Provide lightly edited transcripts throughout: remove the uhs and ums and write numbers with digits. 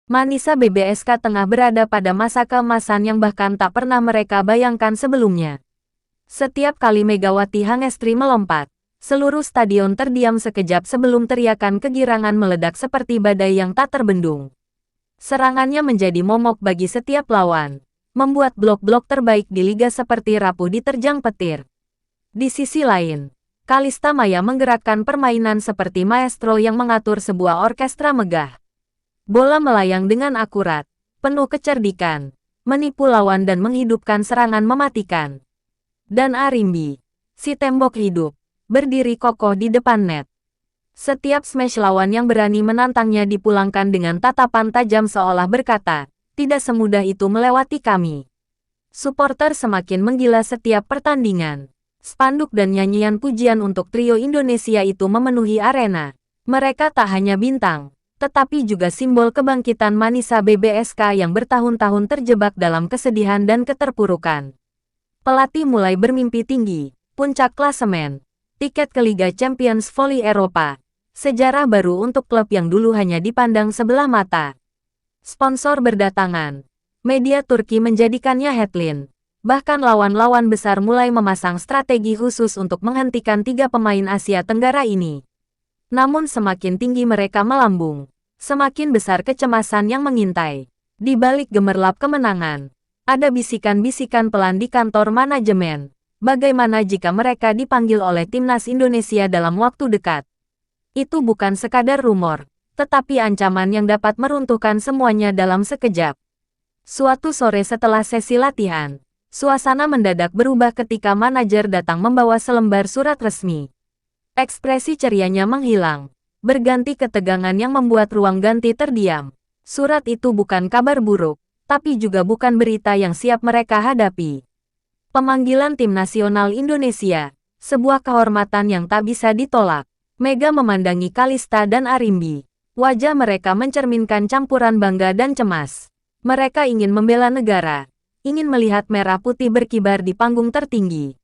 Manisa BBSK tengah berada pada masa keemasan yang bahkan tak pernah mereka bayangkan sebelumnya. Setiap kali Megawati Hangestri melompat, seluruh stadion terdiam sekejap sebelum teriakan kegirangan meledak seperti badai yang tak terbendung. Serangannya menjadi momok bagi setiap lawan, membuat blok-blok terbaik di liga seperti rapuh diterjang petir. Di sisi lain, Kalista Maya menggerakkan permainan seperti maestro yang mengatur sebuah orkestra megah. Bola melayang dengan akurat, penuh kecerdikan, menipu lawan dan menghidupkan serangan mematikan. Dan Arimbi, si tembok hidup, berdiri kokoh di depan net. Setiap smash lawan yang berani menantangnya dipulangkan dengan tatapan tajam seolah berkata, tidak semudah itu melewati kami. Supporter semakin menggila setiap pertandingan. Spanduk dan nyanyian pujian untuk trio Indonesia itu memenuhi arena. Mereka tak hanya bintang, tetapi juga simbol kebangkitan Manisa BBSK yang bertahun-tahun terjebak dalam kesedihan dan keterpurukan. Pelatih mulai bermimpi tinggi, puncak klasemen, tiket ke Liga Champions Voli Eropa, sejarah baru untuk klub yang dulu hanya dipandang sebelah mata. Sponsor berdatangan, media Turki menjadikannya headline, bahkan lawan-lawan besar mulai memasang strategi khusus untuk menghentikan 3 pemain Asia Tenggara ini. Namun semakin tinggi mereka melambung, semakin besar kecemasan yang mengintai. Di balik gemerlap kemenangan, ada bisikan-bisikan pelan di kantor manajemen. Bagaimana jika mereka dipanggil oleh timnas Indonesia dalam waktu dekat? Itu bukan sekadar rumor, tetapi ancaman yang dapat meruntuhkan semuanya dalam sekejap. Suatu sore setelah sesi latihan, suasana mendadak berubah ketika manajer datang membawa selembar surat resmi. Ekspresi cerianya menghilang, berganti ketegangan yang membuat ruang ganti terdiam. Surat itu bukan kabar buruk, tapi juga bukan berita yang siap mereka hadapi. Pemanggilan tim nasional Indonesia, sebuah kehormatan yang tak bisa ditolak. Mega memandangi Kalista dan Arimbi. Wajah mereka mencerminkan campuran bangga dan cemas. Mereka ingin membela negara, ingin melihat merah putih berkibar di panggung tertinggi.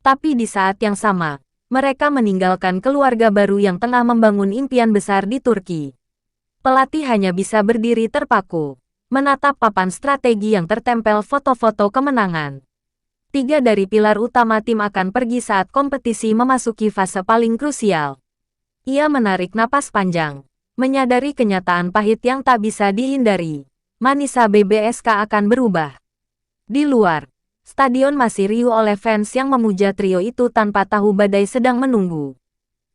Tapi di saat yang sama, mereka meninggalkan keluarga baru yang tengah membangun impian besar di Turki. Pelatih hanya bisa berdiri terpaku, menatap papan strategi yang tertempel foto-foto kemenangan. 3 dari pilar utama tim akan pergi saat kompetisi memasuki fase paling krusial. Ia menarik napas panjang, menyadari kenyataan pahit yang tak bisa dihindari. Manisa BBSK akan berubah. Di luar, stadion masih riuh oleh fans yang memuja trio itu tanpa tahu badai sedang menunggu.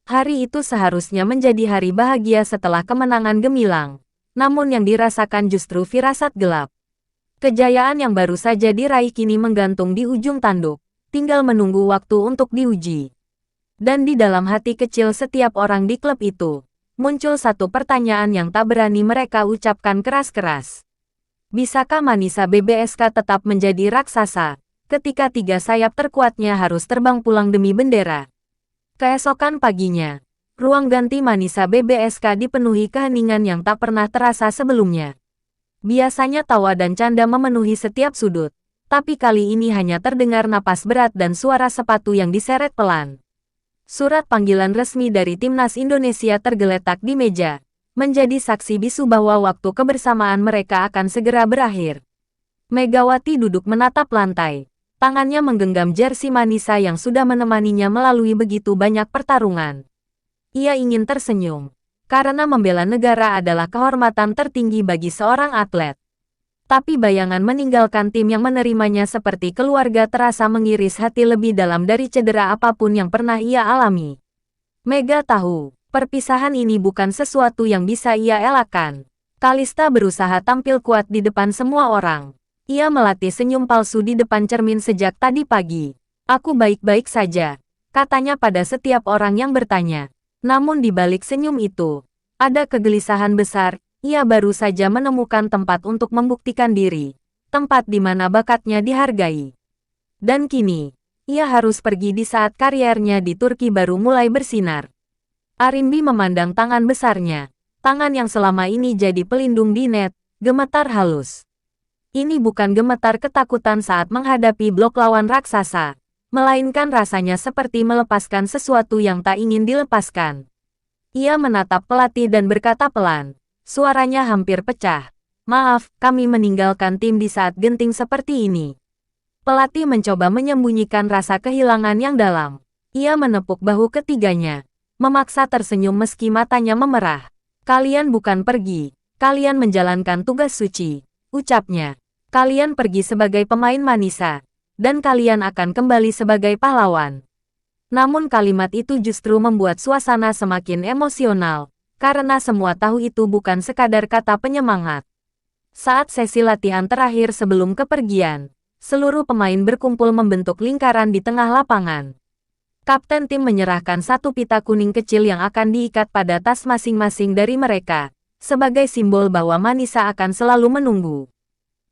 Hari itu seharusnya menjadi hari bahagia setelah kemenangan gemilang. Namun yang dirasakan justru firasat gelap. Kejayaan yang baru saja diraih kini menggantung di ujung tanduk, tinggal menunggu waktu untuk diuji. Dan di dalam hati kecil setiap orang di klub itu, muncul satu pertanyaan yang tak berani mereka ucapkan keras-keras. Bisakah Manisa BBSK tetap menjadi raksasa, ketika 3 sayap terkuatnya harus terbang pulang demi bendera? Keesokan paginya, ruang ganti Manisa BBSK dipenuhi keheningan yang tak pernah terasa sebelumnya. Biasanya tawa dan canda memenuhi setiap sudut, tapi kali ini hanya terdengar napas berat dan suara sepatu yang diseret pelan. Surat panggilan resmi dari timnas Indonesia tergeletak di meja, menjadi saksi bisu bahwa waktu kebersamaan mereka akan segera berakhir. Megawati duduk menatap lantai, tangannya menggenggam jersey Manisa yang sudah menemaninya melalui begitu banyak pertarungan. Ia ingin tersenyum, karena membela negara adalah kehormatan tertinggi bagi seorang atlet. Tapi bayangan meninggalkan tim yang menerimanya seperti keluarga terasa mengiris hati lebih dalam dari cedera apapun yang pernah ia alami. Mega tahu, perpisahan ini bukan sesuatu yang bisa ia elakkan. Kalista berusaha tampil kuat di depan semua orang. Ia melatih senyum palsu di depan cermin sejak tadi pagi. Aku baik-baik saja, katanya pada setiap orang yang bertanya. Namun di balik senyum itu, ada kegelisahan besar. Ia baru saja menemukan tempat untuk membuktikan diri, tempat di mana bakatnya dihargai. Dan kini, ia harus pergi di saat karirnya di Turki baru mulai bersinar. Arimbi memandang tangan besarnya, tangan yang selama ini jadi pelindung di net, gemetar halus. Ini bukan gemetar ketakutan saat menghadapi blok lawan raksasa, melainkan rasanya seperti melepaskan sesuatu yang tak ingin dilepaskan. Ia menatap pelatih dan berkata pelan. Suaranya hampir pecah. Maaf, kami meninggalkan tim di saat genting seperti ini. Pelatih mencoba menyembunyikan rasa kehilangan yang dalam. Ia menepuk bahu ketiganya, memaksa tersenyum meski matanya memerah. Kalian bukan pergi, kalian menjalankan tugas suci, ucapnya. Kalian pergi sebagai pemain Manisa, dan kalian akan kembali sebagai pahlawan. Namun kalimat itu justru membuat suasana semakin emosional, karena semua tahu itu bukan sekadar kata penyemangat. Saat sesi latihan terakhir sebelum kepergian, seluruh pemain berkumpul membentuk lingkaran di tengah lapangan. Kapten tim menyerahkan satu pita kuning kecil yang akan diikat pada tas masing-masing dari mereka, sebagai simbol bahwa Manisa akan selalu menunggu.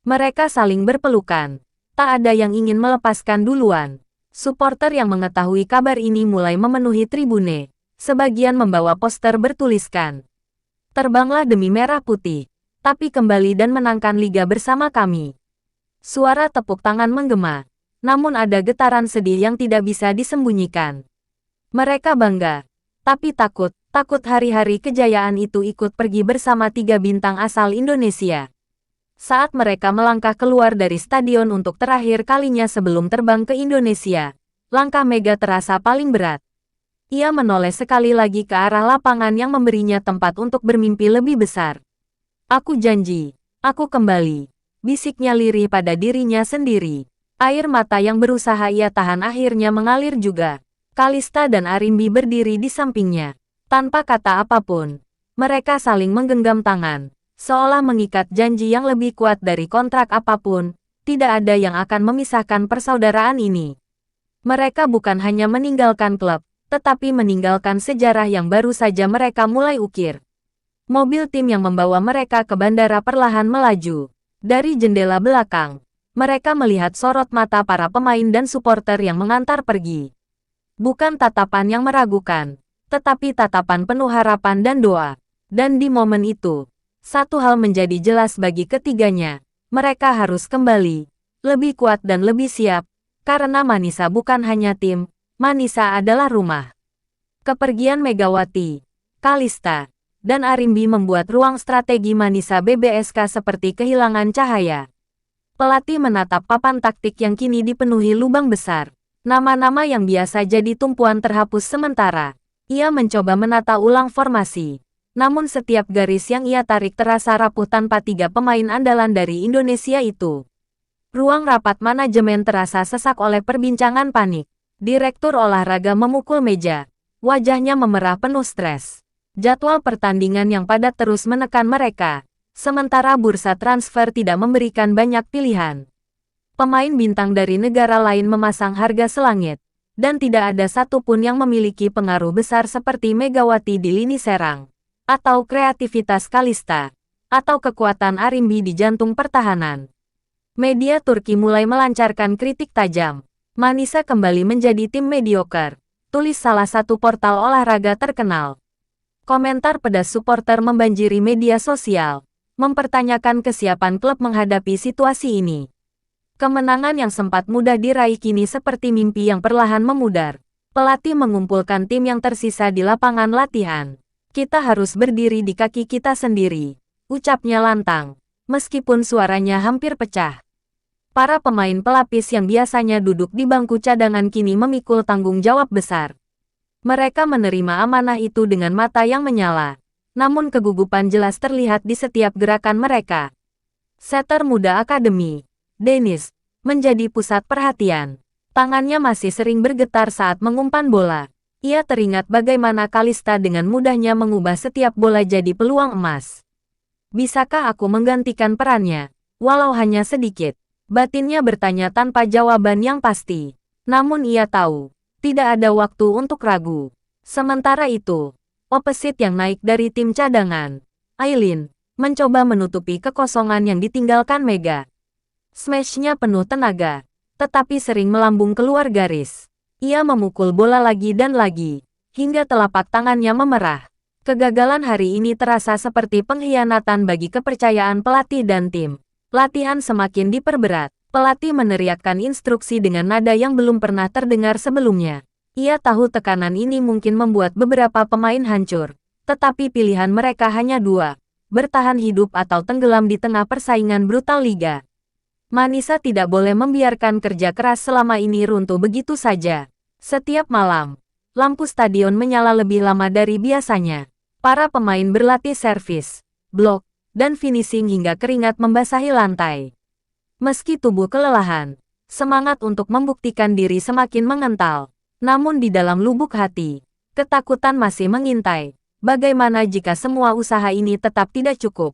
Mereka saling berpelukan. Tak ada yang ingin melepaskan duluan. Suporter yang mengetahui kabar ini mulai memenuhi tribune. Sebagian membawa poster bertuliskan, "Terbanglah demi merah putih, tapi kembali dan menangkan liga bersama kami." Suara tepuk tangan menggema, namun ada getaran sedih yang tidak bisa disembunyikan. Mereka bangga, tapi takut hari-hari kejayaan itu ikut pergi bersama 3 bintang asal Indonesia. Saat mereka melangkah keluar dari stadion untuk terakhir kalinya sebelum terbang ke Indonesia, langkah Mega terasa paling berat. Ia menoleh sekali lagi ke arah lapangan yang memberinya tempat untuk bermimpi lebih besar. "Aku janji, aku kembali," bisiknya lirih pada dirinya sendiri. Air mata yang berusaha ia tahan akhirnya mengalir juga. Kalista dan Arimbi berdiri di sampingnya. Tanpa kata apapun, mereka saling menggenggam tangan, seolah mengikat janji yang lebih kuat dari kontrak apapun. Tidak ada yang akan memisahkan persaudaraan ini. Mereka bukan hanya meninggalkan klub, tetapi meninggalkan sejarah yang baru saja mereka mulai ukir. Mobil tim yang membawa mereka ke bandara perlahan melaju. Dari jendela belakang, mereka melihat sorot mata para pemain dan supporter yang mengantar pergi. Bukan tatapan yang meragukan, tetapi tatapan penuh harapan dan doa. Dan di momen itu, satu hal menjadi jelas bagi ketiganya. Mereka harus kembali, lebih kuat dan lebih siap, karena Manisa bukan hanya tim, Manisa adalah rumah. Kepergian Megawati, Kalista, dan Arimbi membuat ruang strategi Manisa BBSK seperti kehilangan cahaya. Pelatih menatap papan taktik yang kini dipenuhi lubang besar. Nama-nama yang biasa jadi tumpuan terhapus sementara. Ia mencoba menata ulang formasi. Namun setiap garis yang ia tarik terasa rapuh tanpa 3 pemain andalan dari Indonesia itu. Ruang rapat manajemen terasa sesak oleh perbincangan panik. Direktur olahraga memukul meja. Wajahnya memerah penuh stres. Jadwal pertandingan yang padat terus menekan mereka. Sementara bursa transfer tidak memberikan banyak pilihan. Pemain bintang dari negara lain memasang harga selangit. Dan tidak ada satupun yang memiliki pengaruh besar seperti Megawati di lini serang. Atau kreativitas Kalista. Atau kekuatan Arimbi di jantung pertahanan. Media Turki mulai melancarkan kritik tajam. Manisa kembali menjadi tim mediocre, tulis salah satu portal olahraga terkenal. Komentar pedas supporter membanjiri media sosial, mempertanyakan kesiapan klub menghadapi situasi ini. Kemenangan yang sempat mudah diraih kini seperti mimpi yang perlahan memudar. Pelatih mengumpulkan tim yang tersisa di lapangan latihan. "Kita harus berdiri di kaki kita sendiri," ucapnya lantang, meskipun suaranya hampir pecah. Para pemain pelapis yang biasanya duduk di bangku cadangan kini memikul tanggung jawab besar. Mereka menerima amanah itu dengan mata yang menyala. Namun kegugupan jelas terlihat di setiap gerakan mereka. Setter muda akademi, Dennis, menjadi pusat perhatian. Tangannya masih sering bergetar saat mengumpan bola. Ia teringat bagaimana Kalista dengan mudahnya mengubah setiap bola jadi peluang emas. "Bisakah aku menggantikan perannya, walau hanya sedikit?" Batinnya bertanya tanpa jawaban yang pasti. Namun ia tahu, tidak ada waktu untuk ragu. Sementara itu, opposite yang naik dari tim cadangan, Aileen, mencoba menutupi kekosongan yang ditinggalkan Mega. Smash-nya penuh tenaga, tetapi sering melambung keluar garis. Ia memukul bola lagi dan lagi, hingga telapak tangannya memerah. Kegagalan hari ini terasa seperti pengkhianatan bagi kepercayaan pelatih dan tim. Latihan semakin diperberat. Pelatih meneriakkan instruksi dengan nada yang belum pernah terdengar sebelumnya. Ia tahu tekanan ini mungkin membuat beberapa pemain hancur. Tetapi pilihan mereka hanya 2. bertahan hidup atau tenggelam di tengah persaingan brutal liga. Manisa tidak boleh membiarkan kerja keras selama ini runtuh begitu saja. Setiap malam, lampu stadion menyala lebih lama dari biasanya. Para pemain berlatih servis, blok, dan finishing hingga keringat membasahi lantai. Meski tubuh kelelahan, semangat untuk membuktikan diri semakin mengental. Namun di dalam lubuk hati, ketakutan masih mengintai. Bagaimana jika semua usaha ini tetap tidak cukup?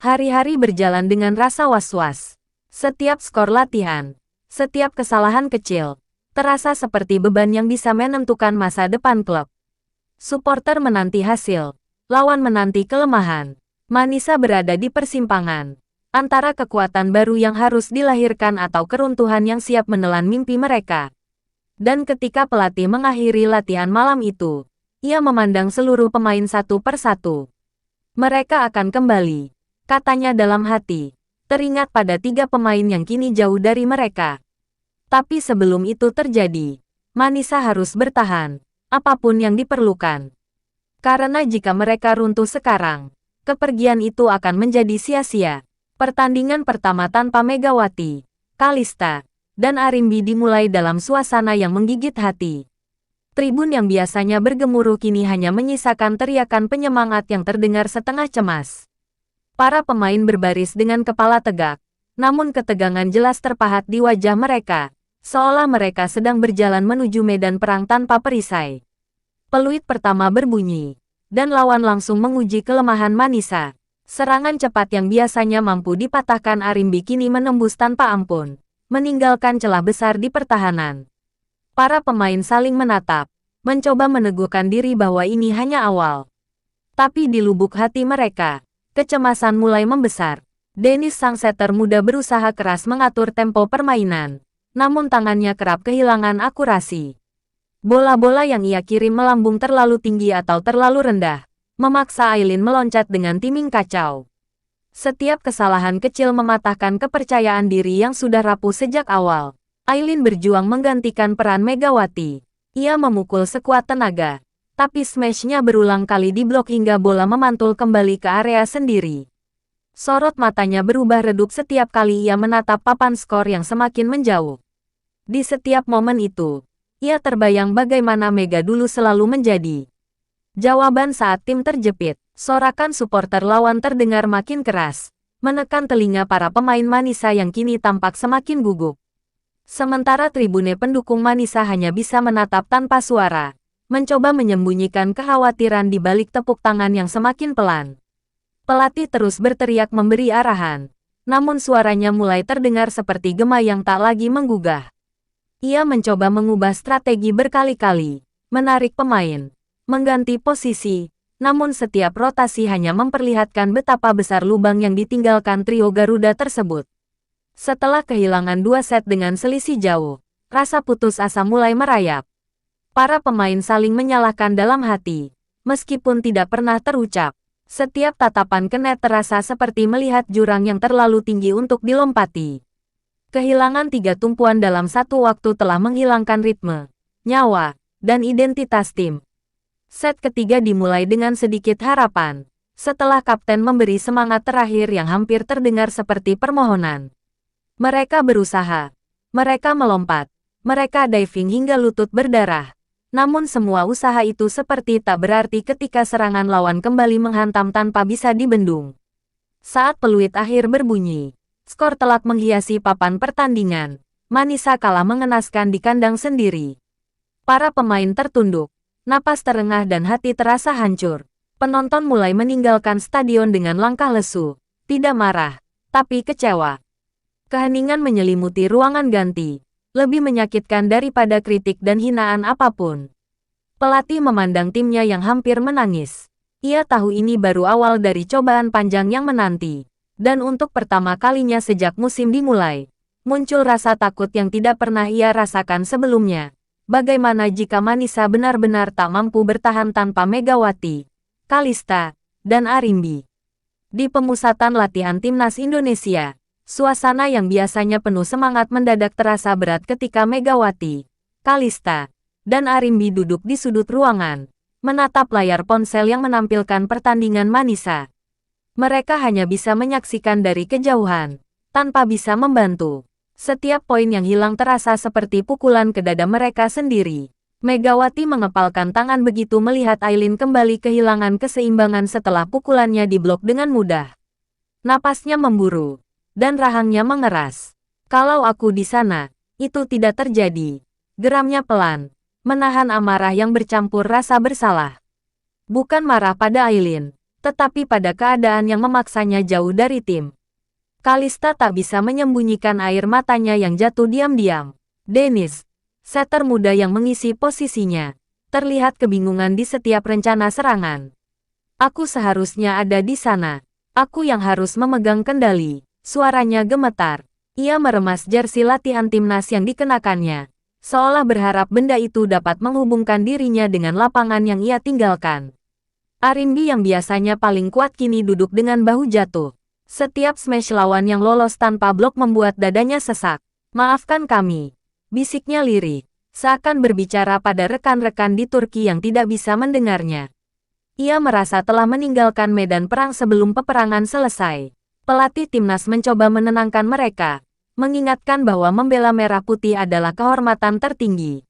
Hari-hari berjalan dengan rasa was-was. Setiap skor latihan, setiap kesalahan kecil, terasa seperti beban yang bisa menentukan masa depan klub. Supporter menanti hasil, lawan menanti kelemahan. Manisa berada di persimpangan antara kekuatan baru yang harus dilahirkan atau keruntuhan yang siap menelan mimpi mereka. Dan ketika pelatih mengakhiri latihan malam itu, ia memandang seluruh pemain satu persatu. Mereka akan kembali, katanya dalam hati. Teringat pada 3 pemain yang kini jauh dari mereka. Tapi sebelum itu terjadi, Manisa harus bertahan, apapun yang diperlukan. Karena jika mereka runtuh sekarang, kepergian itu akan menjadi sia-sia. Pertandingan pertama tanpa Megawati, Kalista, dan Arimbi dimulai dalam suasana yang menggigit hati. Tribun yang biasanya bergemuruh kini hanya menyisakan teriakan penyemangat yang terdengar setengah cemas. Para pemain berbaris dengan kepala tegak, namun ketegangan jelas terpahat di wajah mereka, seolah mereka sedang berjalan menuju medan perang tanpa perisai. Peluit pertama berbunyi, dan lawan langsung menguji kelemahan Manisa. Serangan cepat yang biasanya mampu dipatahkan Arimbi kini menembus tanpa ampun, meninggalkan celah besar di pertahanan. Para pemain saling menatap, mencoba meneguhkan diri bahwa ini hanya awal. Tapi di lubuk hati mereka, kecemasan mulai membesar. Dennis sang setter muda berusaha keras mengatur tempo permainan, namun tangannya kerap kehilangan akurasi. Bola-bola yang ia kirim melambung terlalu tinggi atau terlalu rendah, memaksa Aileen meloncat dengan timing kacau. Setiap kesalahan kecil mematahkan kepercayaan diri yang sudah rapuh sejak awal. Aileen berjuang menggantikan peran Megawati. Ia memukul sekuat tenaga, tapi smash-nya berulang kali diblok hingga bola memantul kembali ke area sendiri. Sorot matanya berubah redup setiap kali ia menatap papan skor yang semakin menjauh. Di setiap momen itu, ia terbayang bagaimana Mega dulu selalu menjadi jawaban saat tim terjepit. Sorakan supporter lawan terdengar makin keras, menekan telinga para pemain Manisa yang kini tampak semakin gugup. Sementara tribune pendukung Manisa hanya bisa menatap tanpa suara, mencoba menyembunyikan kekhawatiran di balik tepuk tangan yang semakin pelan. Pelatih terus berteriak memberi arahan, namun suaranya mulai terdengar seperti gema yang tak lagi menggugah. Ia mencoba mengubah strategi berkali-kali, menarik pemain, mengganti posisi, namun setiap rotasi hanya memperlihatkan betapa besar lubang yang ditinggalkan trio Garuda tersebut. Setelah kehilangan 2 set dengan selisih jauh, rasa putus asa mulai merayap. Para pemain saling menyalahkan dalam hati, meskipun tidak pernah terucap. Setiap tatapan ke net terasa seperti melihat jurang yang terlalu tinggi untuk dilompati. Kehilangan 3 tumpuan dalam satu waktu telah menghilangkan ritme, nyawa, dan identitas tim. Set ketiga dimulai dengan sedikit harapan, setelah kapten memberi semangat terakhir yang hampir terdengar seperti permohonan. Mereka berusaha, mereka melompat, mereka diving hingga lutut berdarah. Namun semua usaha itu seperti tak berarti ketika serangan lawan kembali menghantam tanpa bisa dibendung. Saat peluit akhir berbunyi, skor telak menghiasi papan pertandingan. Manisa kalah mengenaskan di kandang sendiri. Para pemain tertunduk, napas terengah dan hati terasa hancur. Penonton mulai meninggalkan stadion dengan langkah lesu, tidak marah, tapi kecewa. Keheningan menyelimuti ruangan ganti. Lebih menyakitkan daripada kritik dan hinaan apapun. Pelatih memandang timnya yang hampir menangis. Ia tahu ini baru awal dari cobaan panjang yang menanti. Dan untuk pertama kalinya sejak musim dimulai, muncul rasa takut yang tidak pernah ia rasakan sebelumnya. Bagaimana jika Manisa benar-benar tak mampu bertahan tanpa Megawati, Kalista, dan Arimbi? Di pemusatan latihan Timnas Indonesia, suasana yang biasanya penuh semangat mendadak terasa berat ketika Megawati, Kalista, dan Arimbi duduk di sudut ruangan, menatap layar ponsel yang menampilkan pertandingan Manisa. Mereka hanya bisa menyaksikan dari kejauhan, tanpa bisa membantu. Setiap poin yang hilang terasa seperti pukulan ke dada mereka sendiri. Megawati mengepalkan tangan begitu melihat Aileen kembali kehilangan keseimbangan setelah pukulannya diblok dengan mudah. Napasnya memburu, dan rahangnya mengeras. Kalau aku di sana, itu tidak terjadi. Geramnya pelan, menahan amarah yang bercampur rasa bersalah. Bukan marah pada Aileen, tetapi pada keadaan yang memaksanya jauh dari tim. Kalista tak bisa menyembunyikan air matanya yang jatuh diam-diam. Dennis, setter muda yang mengisi posisinya, terlihat kebingungan di setiap rencana serangan. Aku seharusnya ada di sana. Aku yang harus memegang kendali. Suaranya gemetar. Ia meremas jersey latihan timnas yang dikenakannya, seolah berharap benda itu dapat menghubungkan dirinya dengan lapangan yang ia tinggalkan. Arimbi yang biasanya paling kuat kini duduk dengan bahu jatuh. Setiap smash lawan yang lolos tanpa blok membuat dadanya sesak. Maafkan kami, bisiknya lirih, seakan berbicara pada rekan-rekan di Turki yang tidak bisa mendengarnya. Ia merasa telah meninggalkan medan perang sebelum peperangan selesai. Pelatih timnas mencoba menenangkan mereka, mengingatkan bahwa membela merah putih adalah kehormatan tertinggi.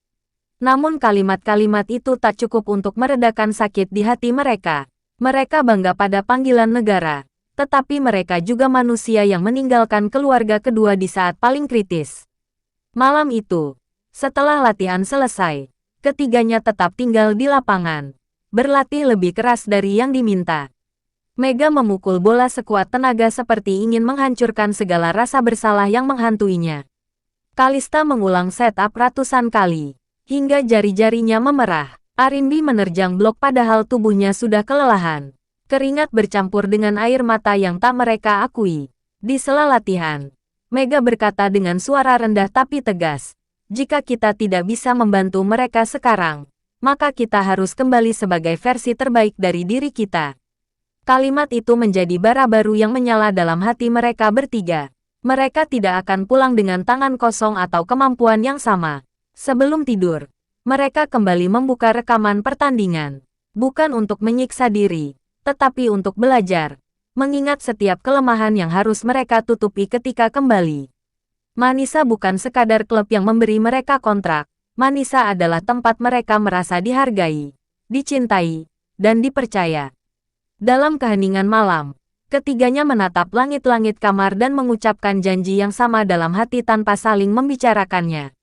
Namun kalimat-kalimat itu tak cukup untuk meredakan sakit di hati mereka. Mereka bangga pada panggilan negara, tetapi mereka juga manusia yang meninggalkan keluarga kedua di saat paling kritis. Malam itu, setelah latihan selesai, ketiganya tetap tinggal di lapangan, berlatih lebih keras dari yang diminta. Mega memukul bola sekuat tenaga seperti ingin menghancurkan segala rasa bersalah yang menghantuinya. Kalista mengulang setup ratusan kali, hingga jari-jarinya memerah. Arimbi menerjang blok padahal tubuhnya sudah kelelahan. Keringat bercampur dengan air mata yang tak mereka akui. Di sela latihan, Mega berkata dengan suara rendah tapi tegas, "Jika kita tidak bisa membantu mereka sekarang, maka kita harus kembali sebagai versi terbaik dari diri kita." Kalimat itu menjadi bara baru yang menyala dalam hati mereka bertiga. Mereka tidak akan pulang dengan tangan kosong atau kemampuan yang sama. Sebelum tidur, mereka kembali membuka rekaman pertandingan. Bukan untuk menyiksa diri, tetapi untuk belajar, mengingat setiap kelemahan yang harus mereka tutupi ketika kembali. Manisa bukan sekadar klub yang memberi mereka kontrak. Manisa adalah tempat mereka merasa dihargai, dicintai, dan dipercaya. Dalam keheningan malam, ketiganya menatap langit-langit kamar dan mengucapkan janji yang sama dalam hati tanpa saling membicarakannya.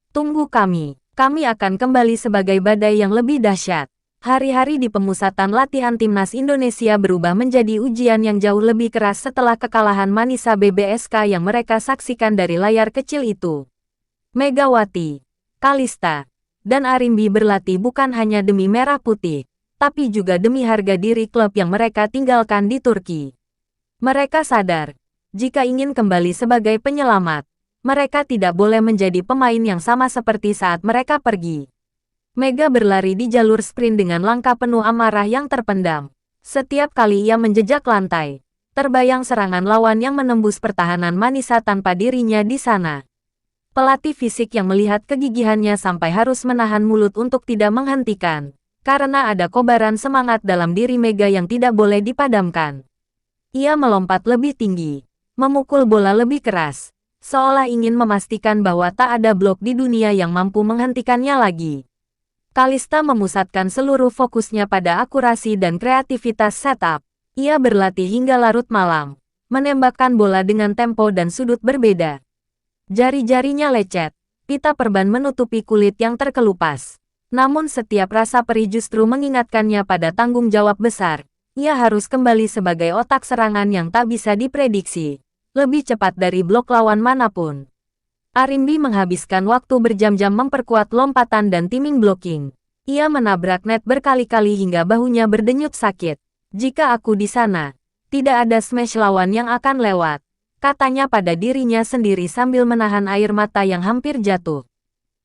Tunggu kami akan kembali sebagai badai yang lebih dahsyat. Hari-hari di pemusatan latihan timnas Indonesia berubah menjadi ujian yang jauh lebih keras setelah kekalahan Manisa BBSK yang mereka saksikan dari layar kecil itu. Megawati, Kalista, dan Arimbi berlatih bukan hanya demi merah putih, tapi juga demi harga diri klub yang mereka tinggalkan di Turki. Mereka sadar, jika ingin kembali sebagai penyelamat, mereka tidak boleh menjadi pemain yang sama seperti saat mereka pergi. Mega berlari di jalur sprint dengan langkah penuh amarah yang terpendam. Setiap kali ia menjejak lantai, terbayang serangan lawan yang menembus pertahanan Manisa tanpa dirinya di sana. Pelatih fisik yang melihat kegigihannya sampai harus menahan mulut untuk tidak menghentikan, karena ada kobaran semangat dalam diri Mega yang tidak boleh dipadamkan. Ia melompat lebih tinggi, memukul bola lebih keras, seolah ingin memastikan bahwa tak ada blok di dunia yang mampu menghentikannya lagi. Kalista memusatkan seluruh fokusnya pada akurasi dan kreativitas setup. Ia berlatih hingga larut malam, menembakkan bola dengan tempo dan sudut berbeda. Jari-jarinya lecet, pita perban menutupi kulit yang terkelupas. Namun setiap rasa perih justru mengingatkannya pada tanggung jawab besar. Ia harus kembali sebagai otak serangan yang tak bisa diprediksi, lebih cepat dari blok lawan manapun. Arimbi menghabiskan waktu berjam-jam memperkuat lompatan dan timing blocking. Ia menabrak net berkali-kali hingga bahunya berdenyut sakit. "Jika aku di sana, tidak ada smash lawan yang akan lewat," katanya pada dirinya sendiri sambil menahan air mata yang hampir jatuh.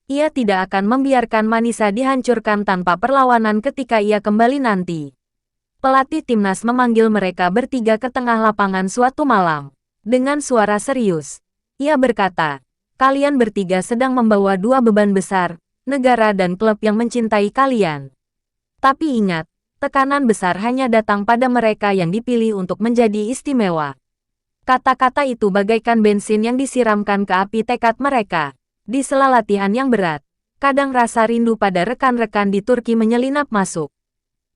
Ia tidak akan membiarkan Manisa dihancurkan tanpa perlawanan ketika ia kembali nanti. Pelatih timnas memanggil mereka bertiga ke tengah lapangan suatu malam. Dengan suara serius, ia berkata, "Kalian bertiga sedang membawa dua beban besar, negara dan klub yang mencintai kalian. Tapi ingat, Tekanan besar hanya datang pada mereka yang dipilih untuk menjadi istimewa. Kata-kata itu bagaikan bensin yang disiramkan ke api tekad mereka. Di sela latihan yang berat, kadang rasa rindu pada rekan-rekan di Turki menyelinap masuk.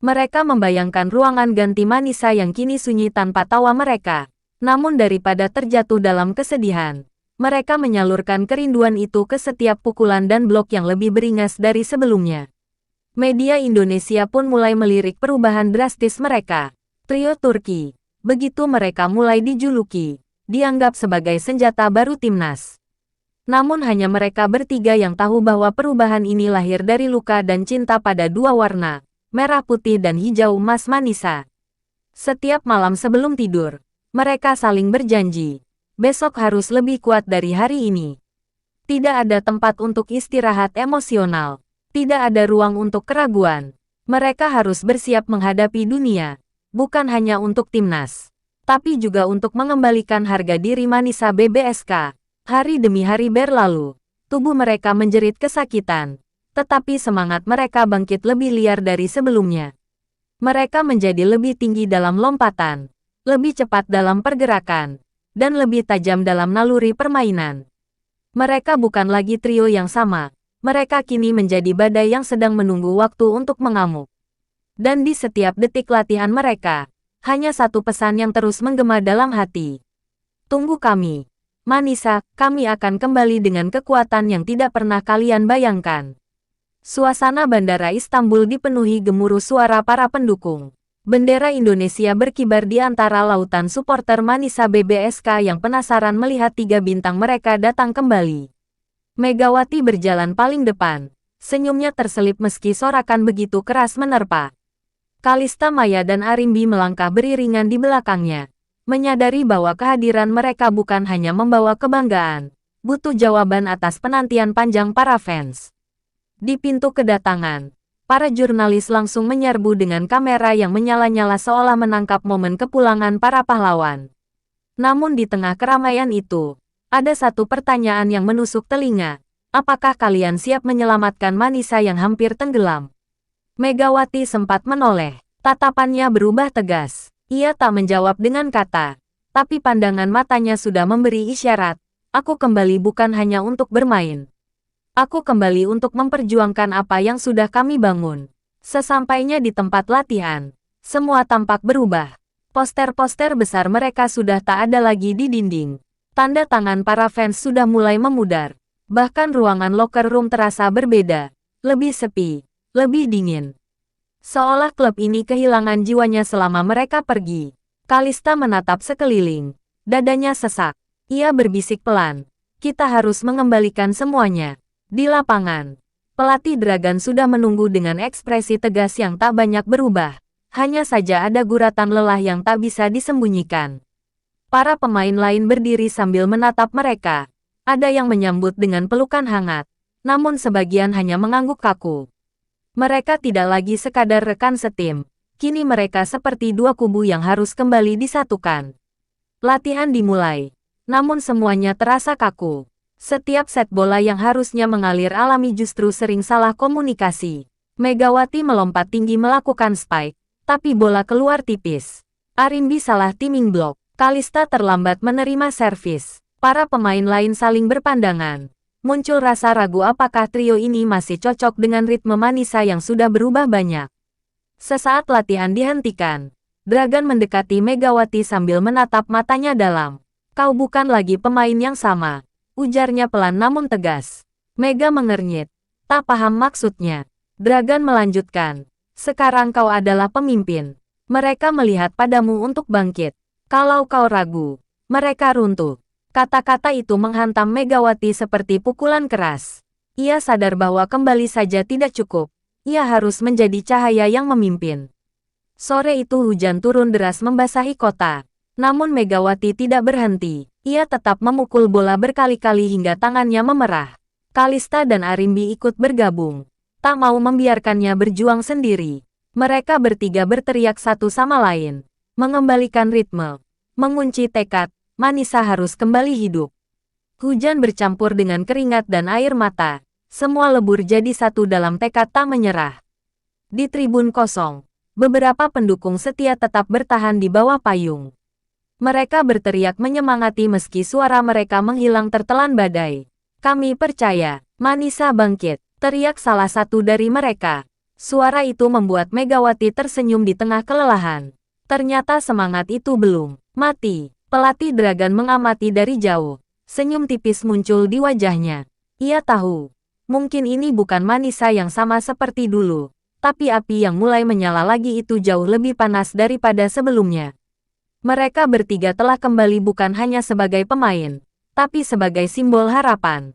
Mereka membayangkan ruangan ganti Manisa yang kini sunyi tanpa tawa mereka. Namun daripada terjatuh dalam kesedihan, mereka menyalurkan kerinduan itu ke setiap pukulan dan blok yang lebih beringas dari sebelumnya. Media Indonesia pun mulai melirik perubahan drastis mereka. Trio Turki, begitu mereka mulai dijuluki, dianggap sebagai senjata baru timnas. Namun hanya mereka bertiga yang tahu bahwa perubahan ini lahir dari luka dan cinta pada dua warna, merah putih dan hijau emas Manisa. Setiap malam sebelum tidur, mereka saling berjanji, besok harus lebih kuat dari hari ini. Tidak ada tempat untuk istirahat emosional. Tidak ada ruang untuk keraguan. Mereka harus bersiap menghadapi dunia, bukan hanya untuk timnas, tapi juga untuk mengembalikan harga diri Manisa BBSK. Hari demi hari berlalu, tubuh mereka menjerit kesakitan, tetapi semangat mereka bangkit lebih liar dari sebelumnya. Mereka menjadi lebih tinggi dalam lompatan, lebih cepat dalam pergerakan, dan lebih tajam dalam naluri permainan. Mereka bukan lagi trio yang sama. Mereka kini menjadi badai yang sedang menunggu waktu untuk mengamuk. Dan di setiap detik latihan mereka, hanya satu pesan yang terus menggema dalam hati. Tunggu kami. Manisa, kami akan kembali dengan kekuatan yang tidak pernah kalian bayangkan. Suasana Bandara Istanbul dipenuhi gemuruh suara para pendukung. Bendera Indonesia berkibar di antara lautan supporter Manisa BBSK yang penasaran melihat 3 bintang mereka datang kembali. Megawati berjalan paling depan, senyumnya terselip meski sorakan begitu keras menerpa. Kalista Maya dan Arimbi melangkah beriringan di belakangnya, menyadari bahwa kehadiran mereka bukan hanya membawa kebanggaan, butuh jawaban atas penantian panjang para fans. Di pintu kedatangan, para jurnalis langsung menyerbu dengan kamera yang menyala-nyala seolah menangkap momen kepulangan para pahlawan. Namun di tengah keramaian itu, ada satu pertanyaan yang menusuk telinga. Apakah kalian siap menyelamatkan Manisa yang hampir tenggelam? Megawati sempat menoleh. Tatapannya berubah tegas. Ia tak menjawab dengan kata, tapi pandangan matanya sudah memberi isyarat. Aku kembali bukan hanya untuk bermain. Aku kembali untuk memperjuangkan apa yang sudah kami bangun. Sesampainya di tempat latihan, semua tampak berubah. Poster-poster besar mereka sudah tak ada lagi di dinding. Tanda tangan para fans sudah mulai memudar. Bahkan ruangan locker room terasa berbeda. Lebih sepi, lebih dingin. Seolah klub ini kehilangan jiwanya selama mereka pergi. Kalista menatap sekeliling. Dadanya sesak. Ia berbisik pelan. Kita harus mengembalikan semuanya. Di lapangan, pelatih Dragan sudah menunggu dengan ekspresi tegas yang tak banyak berubah. Hanya saja ada guratan lelah yang tak bisa disembunyikan. Para pemain lain berdiri sambil menatap mereka. Ada yang menyambut dengan pelukan hangat, namun sebagian hanya mengangguk kaku. Mereka tidak lagi sekadar rekan setim. Kini mereka seperti dua kubu yang harus kembali disatukan. Latihan dimulai, namun semuanya terasa kaku. Setiap set bola yang harusnya mengalir alami justru sering salah komunikasi. Megawati melompat tinggi melakukan spike, tapi bola keluar tipis. Arimbi salah timing block. Kalista terlambat menerima servis. Para pemain lain saling berpandangan. Muncul rasa ragu apakah trio ini masih cocok dengan ritme Manisa yang sudah berubah banyak. Sesaat latihan dihentikan, Dragan mendekati Megawati sambil menatap matanya dalam. Kau bukan lagi pemain yang sama, ujarnya pelan namun tegas. Mega mengernyit. Tak paham maksudnya. Dragan melanjutkan. Sekarang kau adalah pemimpin. Mereka melihat padamu untuk bangkit. Kalau kau ragu, mereka runtuh. Kata-kata itu menghantam Megawati seperti pukulan keras. Ia sadar bahwa kembali saja tidak cukup. Ia harus menjadi cahaya yang memimpin. Sore itu hujan turun deras membasahi kota. Namun Megawati tidak berhenti. Ia tetap memukul bola berkali-kali hingga tangannya memerah. Kalista dan Arimbi ikut bergabung. Tak mau membiarkannya berjuang sendiri. Mereka bertiga berteriak satu sama lain. Mengembalikan ritme, mengunci tekad, Manisa harus kembali hidup. Hujan bercampur dengan keringat dan air mata. Semua lebur jadi satu dalam tekad tak menyerah. Di tribun kosong, beberapa pendukung setia tetap bertahan di bawah payung. Mereka berteriak menyemangati meski suara mereka menghilang tertelan badai. Kami percaya, Manisa bangkit, teriak salah satu dari mereka. Suara itu membuat Megawati tersenyum di tengah kelelahan. Ternyata semangat itu belum mati. Pelatih Dragon mengamati dari jauh. Senyum tipis muncul di wajahnya. Ia tahu, mungkin ini bukan Manisa yang sama seperti dulu, tapi api yang mulai menyala lagi itu jauh lebih panas daripada sebelumnya. Mereka bertiga telah kembali bukan hanya sebagai pemain, tapi sebagai simbol harapan.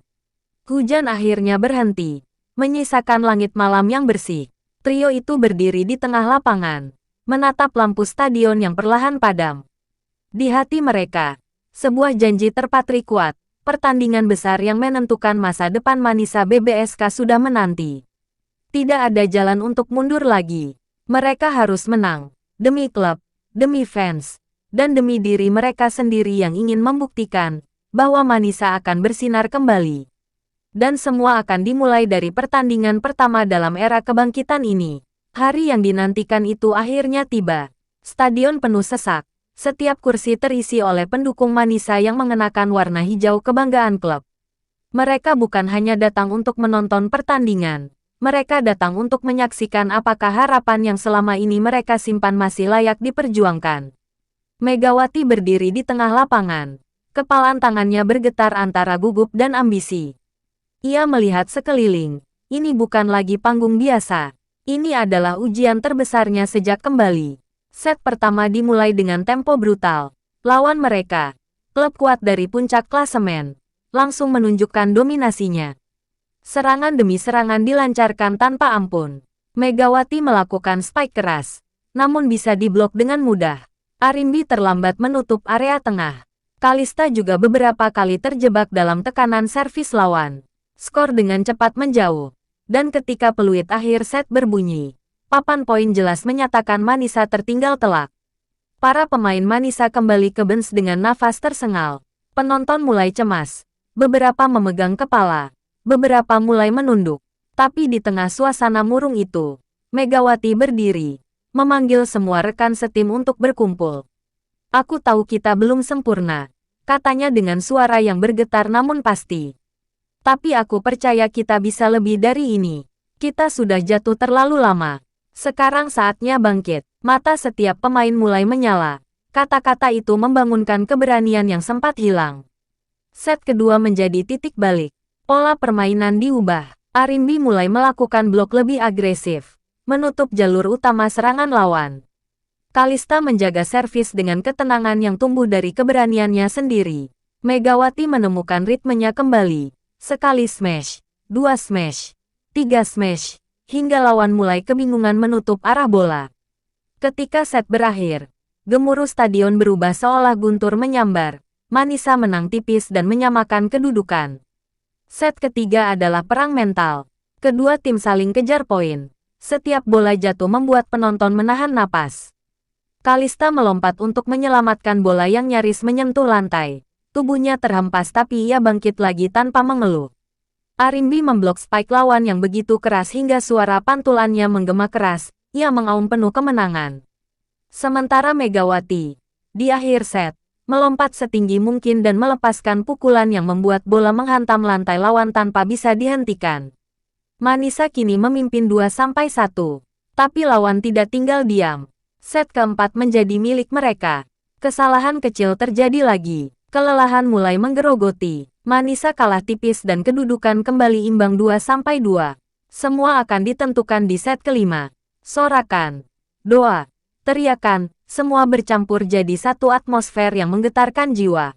Hujan akhirnya berhenti, menyisakan langit malam yang bersih. Trio itu berdiri di tengah lapangan, menatap lampu stadion yang perlahan padam. Di hati mereka, sebuah janji terpatri kuat, pertandingan besar yang menentukan masa depan Manisa BBSK sudah menanti. Tidak ada jalan untuk mundur lagi. Mereka harus menang, demi klub, demi fans, dan demi diri mereka sendiri yang ingin membuktikan bahwa Manisa akan bersinar kembali. Dan semua akan dimulai dari pertandingan pertama dalam era kebangkitan ini. Hari yang dinantikan itu akhirnya tiba. Stadion penuh sesak. Setiap kursi terisi oleh pendukung Manisa yang mengenakan warna hijau kebanggaan klub. Mereka bukan hanya datang untuk menonton pertandingan. Mereka datang untuk menyaksikan apakah harapan yang selama ini mereka simpan masih layak diperjuangkan. Megawati berdiri di tengah lapangan. Kepalan tangannya bergetar antara gugup dan ambisi. Ia melihat sekeliling. Ini bukan lagi panggung biasa. Ini adalah ujian terbesarnya sejak kembali. Set pertama dimulai dengan tempo brutal. Lawan mereka, klub kuat dari puncak klasemen, langsung menunjukkan dominasinya. Serangan demi serangan dilancarkan tanpa ampun. Megawati melakukan spike keras, namun bisa diblok dengan mudah. Arimbi terlambat menutup area tengah. Kalista juga beberapa kali terjebak dalam tekanan servis lawan. Skor dengan cepat menjauh, dan ketika peluit akhir set berbunyi, papan poin jelas menyatakan Manisa tertinggal telak. Para pemain Manisa kembali ke bench dengan nafas tersengal. Penonton mulai cemas, beberapa memegang kepala, beberapa mulai menunduk. Tapi di tengah suasana murung itu, Megawati berdiri, memanggil semua rekan setim untuk berkumpul. "Aku tahu kita belum sempurna," katanya dengan suara yang bergetar namun pasti. "Tapi aku percaya kita bisa lebih dari ini. Kita sudah jatuh terlalu lama. Sekarang saatnya bangkit." Mata setiap pemain mulai menyala. Kata-kata itu membangunkan keberanian yang sempat hilang. Set kedua menjadi titik balik. Pola permainan diubah. Arimbi mulai melakukan blok lebih agresif, menutup jalur utama serangan lawan. Kalista menjaga servis dengan ketenangan yang tumbuh dari keberaniannya sendiri. Megawati menemukan ritmenya kembali. Sekali smash, 2 smash, 3 smash, hingga lawan mulai kebingungan menutup arah bola. Ketika set berakhir, gemuruh stadion berubah seolah guntur menyambar. Manisa menang tipis dan menyamakan kedudukan. Set ketiga adalah perang mental. Kedua tim saling kejar poin. Setiap bola jatuh membuat penonton menahan napas. Kalista melompat untuk menyelamatkan bola yang nyaris menyentuh lantai. Tubuhnya terhempas tapi ia bangkit lagi tanpa mengeluh. Arimbi memblok spike lawan yang begitu keras hingga suara pantulannya menggema keras. Ia mengaum penuh kemenangan. Sementara Megawati, di akhir set, melompat setinggi mungkin dan melepaskan pukulan yang membuat bola menghantam lantai lawan tanpa bisa dihentikan. Manisa kini memimpin 2-1. Tapi lawan tidak tinggal diam. Set keempat menjadi milik mereka. Kesalahan kecil terjadi lagi. Kelelahan mulai menggerogoti. Manisa kalah tipis dan kedudukan kembali imbang 2-2. Semua akan ditentukan di set kelima. Sorakan, doa, teriakan, semua bercampur jadi satu atmosfer yang menggetarkan jiwa.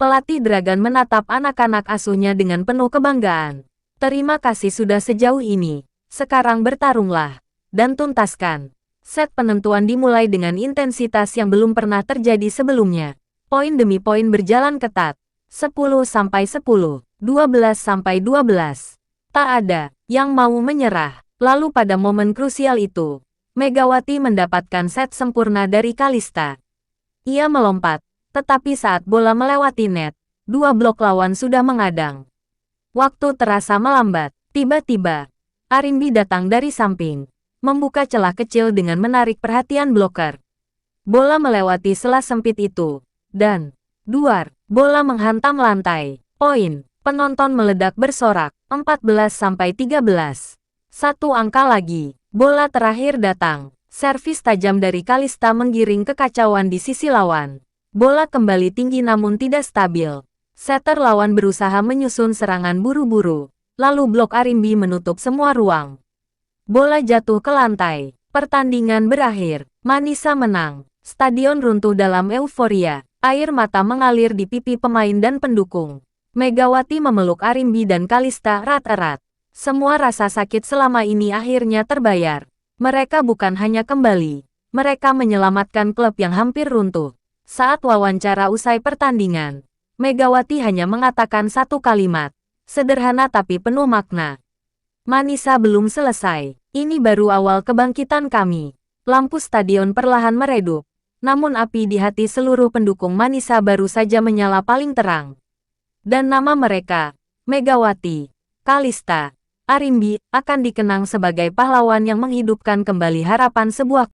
Pelatih Dragon menatap anak-anak asuhnya dengan penuh kebanggaan. "Terima kasih sudah sejauh ini. Sekarang bertarunglah dan tuntaskan." Set penentuan dimulai dengan intensitas yang belum pernah terjadi sebelumnya. Poin demi poin berjalan ketat. 10-10, 12-12. Tak ada yang mau menyerah. Lalu pada momen krusial itu, Megawati mendapatkan set sempurna dari Kalista. Ia melompat, tetapi saat bola melewati net, dua blok lawan sudah mengadang. Waktu terasa melambat. Tiba-tiba, Arimbi datang dari samping. membuka celah kecil dengan menarik perhatian bloker. Bola melewati celah sempit itu, dan duar, bola menghantam lantai. Poin, penonton meledak bersorak, 14-13. Satu angka lagi, bola terakhir datang. Servis tajam dari Kalista menggiring kekacauan di sisi lawan. Bola kembali tinggi namun tidak stabil. Setter lawan berusaha menyusun serangan buru-buru, lalu blok Arimbi menutup semua ruang. Bola jatuh ke lantai. Pertandingan berakhir. Manisa menang. Stadion runtuh dalam euforia. Air mata mengalir di pipi pemain dan pendukung. Megawati memeluk Arimbi dan Kalista erat-erat. Semua rasa sakit selama ini akhirnya terbayar. Mereka bukan hanya kembali. Mereka menyelamatkan klub yang hampir runtuh. Saat wawancara usai pertandingan, Megawati hanya mengatakan satu kalimat. Sederhana tapi penuh makna. Manisa belum selesai. Ini baru awal kebangkitan kami. Lampu stadion perlahan meredup. Namun api di hati seluruh pendukung Manisa baru saja menyala paling terang. Dan nama mereka, Megawati, Kalista, Arimbi, akan dikenang sebagai pahlawan yang menghidupkan kembali harapan sebuah